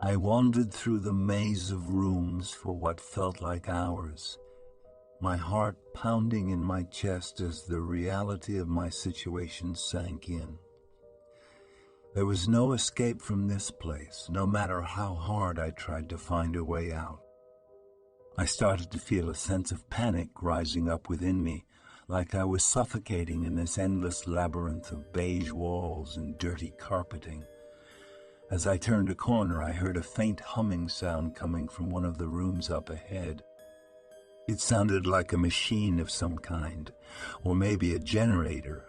I wandered through the maze of rooms for what felt like hours, my heart pounding in my chest as the reality of my situation sank in. There was no escape from this place, no matter how hard I tried to find a way out. I started to feel a sense of panic rising up within me, like I was suffocating in this endless labyrinth of beige walls and dirty carpeting. As I turned a corner, I heard a faint humming sound coming from one of the rooms up ahead. It sounded like a machine of some kind, or maybe a generator.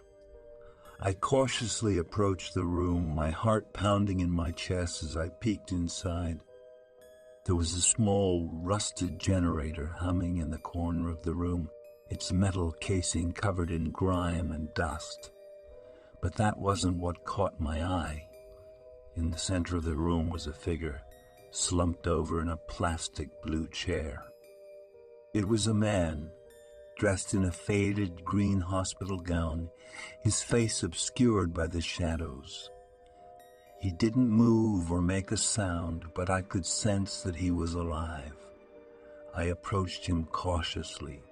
I cautiously approached the room, my heart pounding in my chest as I peeked inside. There was a small, rusted generator humming in the corner of the room, its metal casing covered in grime and dust. But that wasn't what caught my eye. In the center of the room was a figure, slumped over in a plastic blue chair. It was a man, dressed in a faded green hospital gown, his face obscured by the shadows. He didn't move or make a sound, but I could sense that he was alive. I approached him cautiously,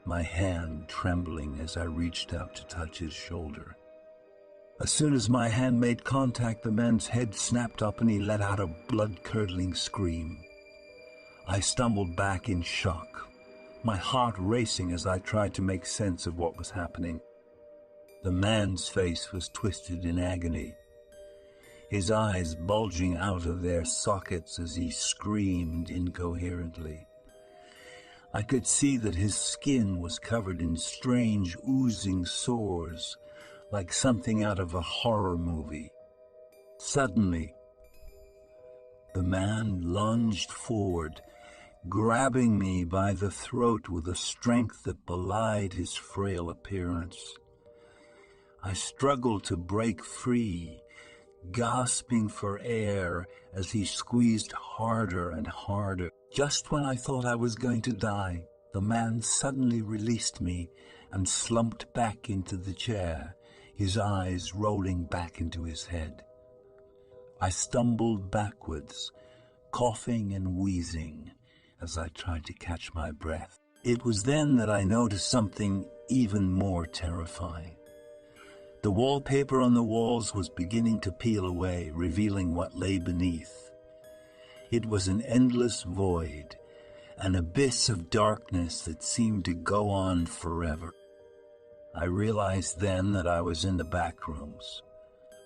my hand trembling as I reached out to touch his shoulder. As soon as my hand made contact, the man's head snapped up and he let out a blood-curdling scream. I stumbled back in shock, my heart racing as I tried to make sense of what was happening. The man's face was twisted in agony, his eyes bulging out of their sockets as he screamed incoherently. I could see that his skin was covered in strange, oozing sores, like something out of a horror movie. Suddenly, the man lunged forward, grabbing me by the throat with a strength that belied his frail appearance. I struggled to break free, gasping for air as he squeezed harder and harder. Just when I thought I was going to die, the man suddenly released me and slumped back into the chair, his eyes rolling back into his head. I stumbled backwards, coughing and wheezing as I tried to catch my breath. It was then that I noticed something even more terrifying. The wallpaper on the walls was beginning to peel away, revealing what lay beneath. It was an endless void, an abyss of darkness that seemed to go on forever. I realized then that I was in the Backrooms,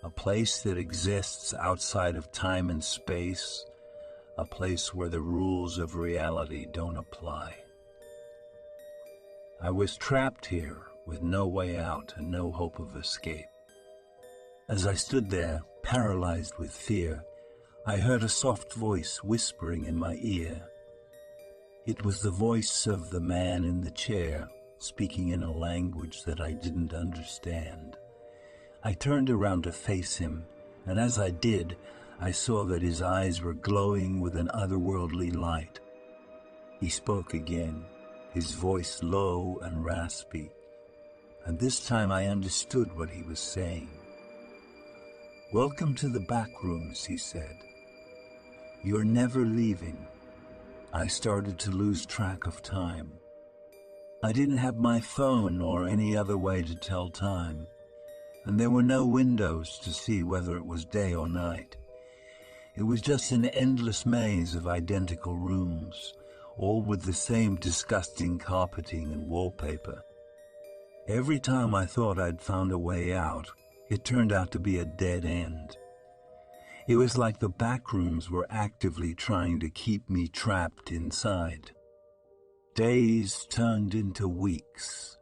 a place that exists outside of time and space, a place where the rules of reality don't apply. I was trapped here with no way out and no hope of escape. As I stood there, paralyzed with fear, I heard a soft voice whispering in my ear. It was the voice of the man in the chair, speaking in a language that I didn't understand. I turned around to face him, and as I did, I saw that his eyes were glowing with an otherworldly light. He spoke again, his voice low and raspy, and this time I understood what he was saying. "Welcome to the Backrooms," he said. "You're never leaving." I started to lose track of time. I didn't have my phone or any other way to tell time, and there were no windows to see whether it was day or night. It was just an endless maze of identical rooms, all with the same disgusting carpeting and wallpaper. Every time I thought I'd found a way out, it turned out to be a dead end. It was like the Backrooms were actively trying to keep me trapped inside. Days turned into weeks,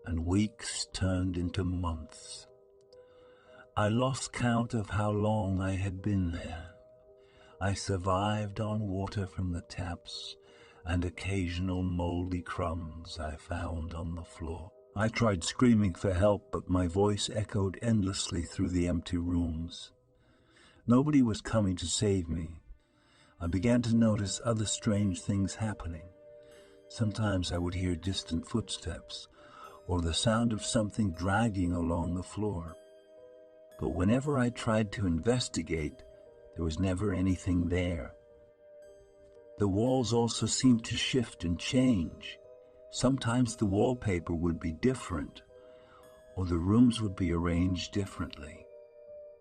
and weeks turned into months. I lost count of how long I had been there. I survived on water from the taps and occasional moldy crumbs I found on the floor. I tried screaming for help, but my voice echoed endlessly through the empty rooms. Nobody was coming to save me. I began to notice other strange things happening. Sometimes I would hear distant footsteps, or the sound of something dragging along the floor. But whenever I tried to investigate, There was never anything there. The walls also seemed to shift and change. Sometimes the wallpaper would be different, or the rooms would be arranged differently.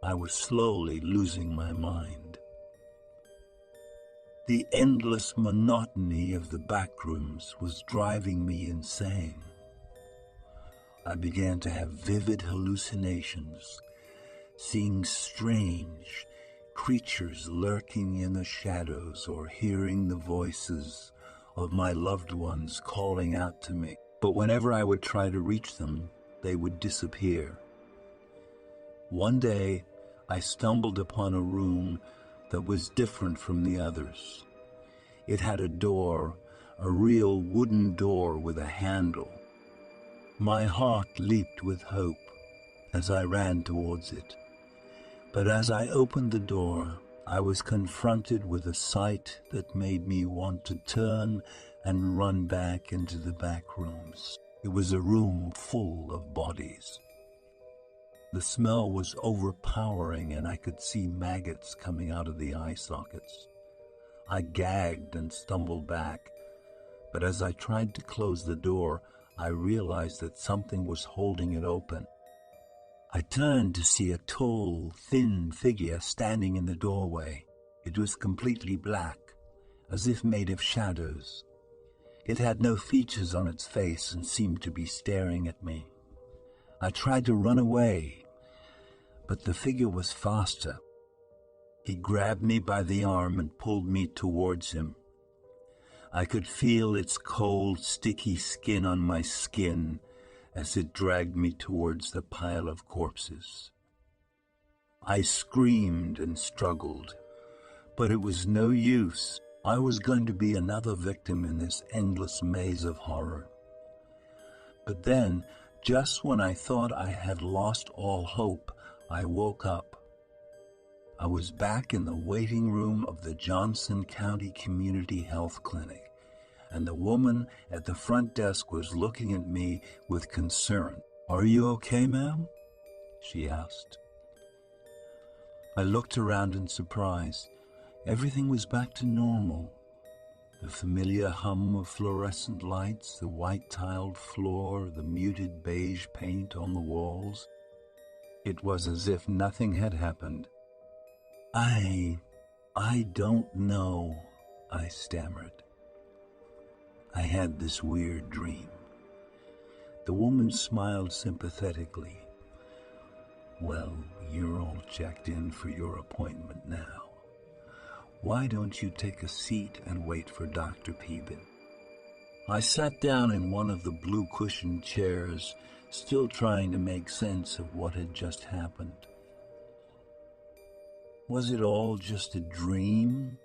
I was slowly losing my mind. The endless monotony of the backrooms was driving me insane. I began to have vivid hallucinations, seeing strange creatures lurking in the shadows or hearing the voices of my loved ones calling out to me. But whenever I would try to reach them, they would disappear. One day, I stumbled upon a room that was different from the others. It had a door, a real wooden door with a handle. My heart leaped with hope as I ran towards it. But as I opened the door, I was confronted with a sight that made me want to turn and run back into the back rooms. It was a room full of bodies. The smell was overpowering, and I could see maggots coming out of the eye sockets. I gagged and stumbled back, but as I tried to close the door, I realized that something was holding it open. I turned to see a tall, thin figure standing in the doorway. It was completely black, as if made of shadows. It had no features on its face and seemed to be staring at me. I tried to run away, but the figure was faster. He grabbed me by the arm and pulled me towards him. I could feel its cold, sticky skin on my skin as it dragged me towards the pile of corpses. I screamed and struggled, but it was no use. I was going to be another victim in this endless maze of horror. But then, just when I thought I had lost all hope, I woke up. I was back in the waiting room of the Johnson County Community Health Clinic, and the woman at the front desk was looking at me with concern. "Are you okay, ma'am?" she asked. I looked around in surprise. Everything was back to normal. The familiar hum of fluorescent lights, the white-tiled floor, the muted beige paint on the walls. It was as if nothing had happened. I don't know," I stammered. "I had this weird dream." The woman smiled sympathetically. "Well, you're all checked in for your appointment now. Why don't you take a seat and wait for Dr. Peebin?" I sat down in one of the blue-cushioned chairs, still trying to make sense of what had just happened. Was it all just a dream?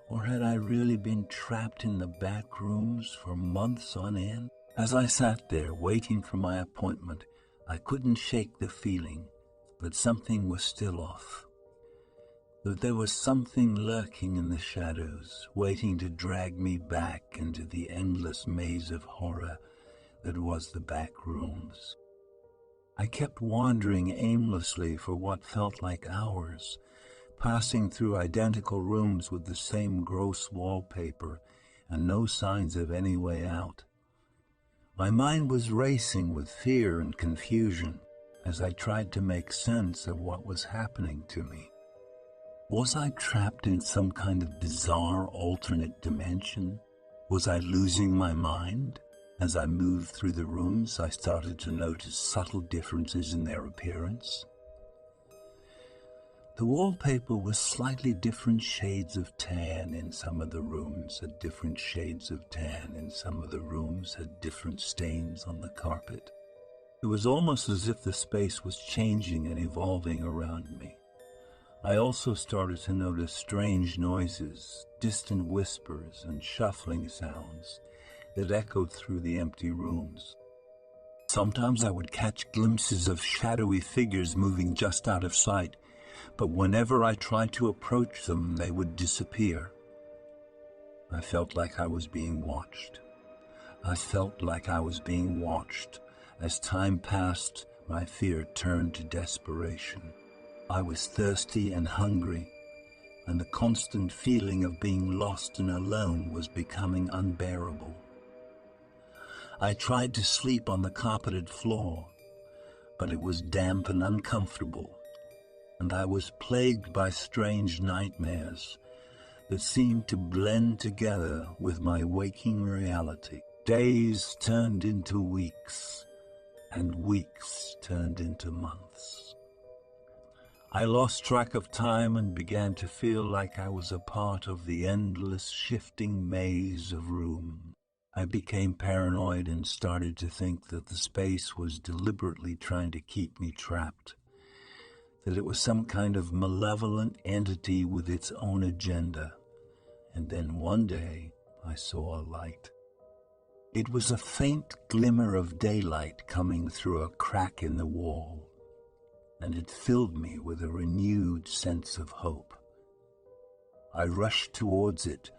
Or had I really been trapped in the back rooms for months on end? As I sat there waiting for my appointment, I couldn't shake the feeling that something was still off. That there was something lurking in the shadows, waiting to drag me back into the endless maze of horror that was the back rooms. I kept wandering aimlessly for what felt like hours, passing through identical rooms with the same gross wallpaper and no signs of any way out. My mind was racing with fear and confusion as I tried to make sense of what was happening to me. Was I trapped in some kind of bizarre alternate dimension? Was I losing my mind? As I moved through the rooms, I started to notice subtle differences in their appearance. The wallpaper was slightly different shades of tan in some of the rooms, had different shades of tan in some of the rooms, had different stains on the carpet. It was almost as if the space was changing and evolving around me. I also started to notice strange noises, distant whispers and shuffling sounds that echoed through the empty rooms. Sometimes I would catch glimpses of shadowy figures moving just out of sight, but whenever I tried to approach them, they would disappear. I felt like I was being watched. I felt like I was being watched. As time passed, my fear turned to desperation. I was thirsty and hungry, and the constant feeling of being lost and alone was becoming unbearable. I tried to sleep on the carpeted floor, but it was damp and uncomfortable, and I was plagued by strange nightmares that seemed to blend together with my waking reality. Days turned into weeks, and weeks turned into months. I lost track of time and began to feel like I was a part of the endless shifting maze of room. I became paranoid and started to think that the space was deliberately trying to keep me trapped, that it was some kind of malevolent entity with its own agenda. And then one day, I saw a light. It was a faint glimmer of daylight coming through a crack in the wall, and it filled me with a renewed sense of hope. I rushed towards it,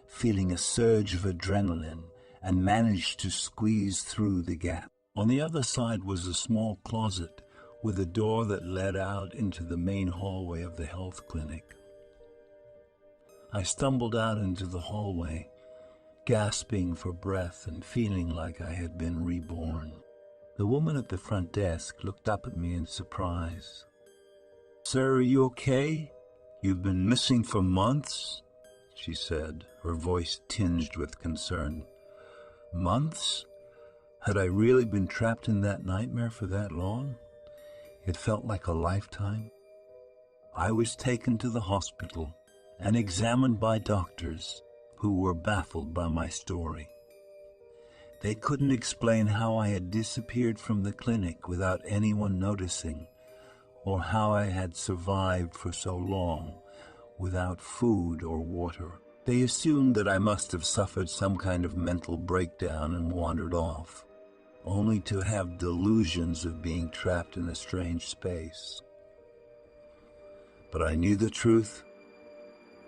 feeling a surge of adrenaline, and managed to squeeze through the gap. On the other side was a small closet with a door that led out into the main hallway of the health clinic. I stumbled out into the hallway, gasping for breath and feeling like I had been reborn. The woman at the front desk looked up at me in surprise. "Sir, are you okay? You've been missing for months," she said, her voice tinged with concern. Months? Had I really been trapped in that nightmare for that long? It felt like a lifetime. I was taken to the hospital and examined by doctors who were baffled by my story. They couldn't explain how I had disappeared from the clinic without anyone noticing, or how I had survived for so long without food or water. They assumed that I must have suffered some kind of mental breakdown and wandered off, only to have delusions of being trapped in a strange space. But I knew the truth.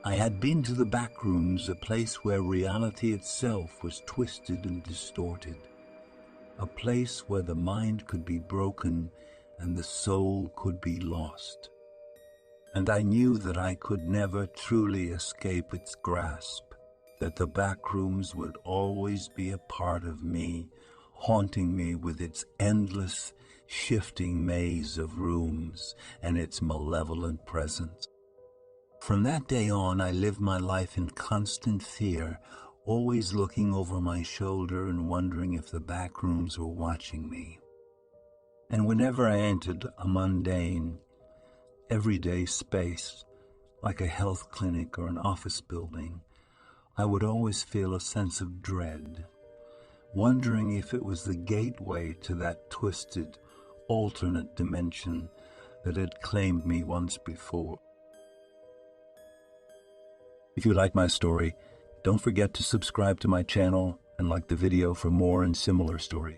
I had been to the Backrooms, a place where reality itself was twisted and distorted, a place where the mind could be broken and the soul could be lost. And I knew that I could never truly escape its grasp, that the Backrooms would always be a part of me, haunting me with its endless, shifting maze of rooms and its malevolent presence. From that day on, I lived my life in constant fear, always looking over my shoulder and wondering if the Backrooms were watching me. And whenever I entered a mundane, everyday space, like a health clinic or an office building, I would always feel a sense of dread, wondering if it was the gateway to that twisted, alternate dimension that had claimed me once before. If you like my story, don't forget to subscribe to my channel and like the video for more and similar stories.